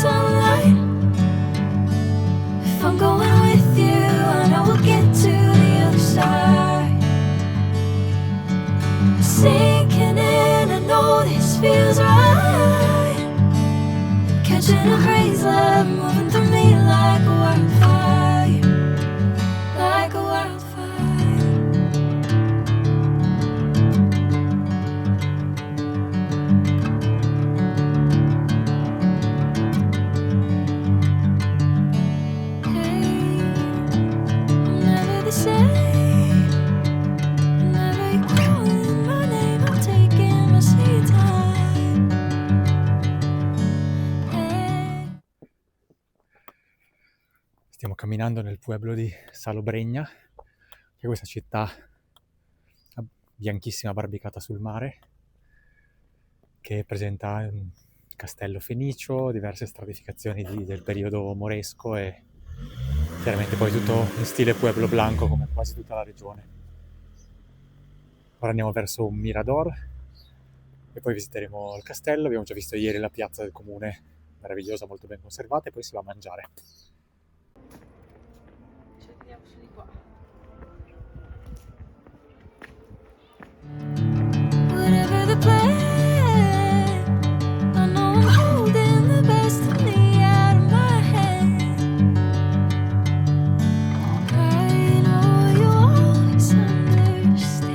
sunlight. If I'm going with you, I know we'll get to the other side. Sinking in, I know this feels right. Catching a haze love moving through me like a wildfire, like a wildfire. Stiamo camminando nel Pueblo di Salobreña, che è questa città bianchissima barbicata sul mare, che presenta un castello fenicio, diverse stratificazioni del periodo moresco e chiaramente poi tutto in stile Pueblo Blanco come quasi tutta la regione. Ora andiamo verso un mirador e poi visiteremo il castello. Abbiamo già visto ieri la piazza del comune, meravigliosa, molto ben conservata, e poi si va a mangiare. Whatever the plan, I know I'm holding the best of me out of my hand. I know you always understand.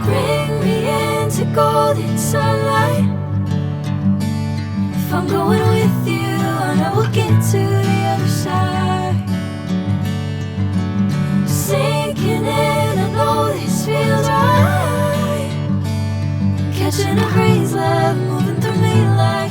Bring me into golden sunlight. If I'm going with you, I know we'll get to the other side. Sinking in, I know this feels right. Catching a haze love moving through me like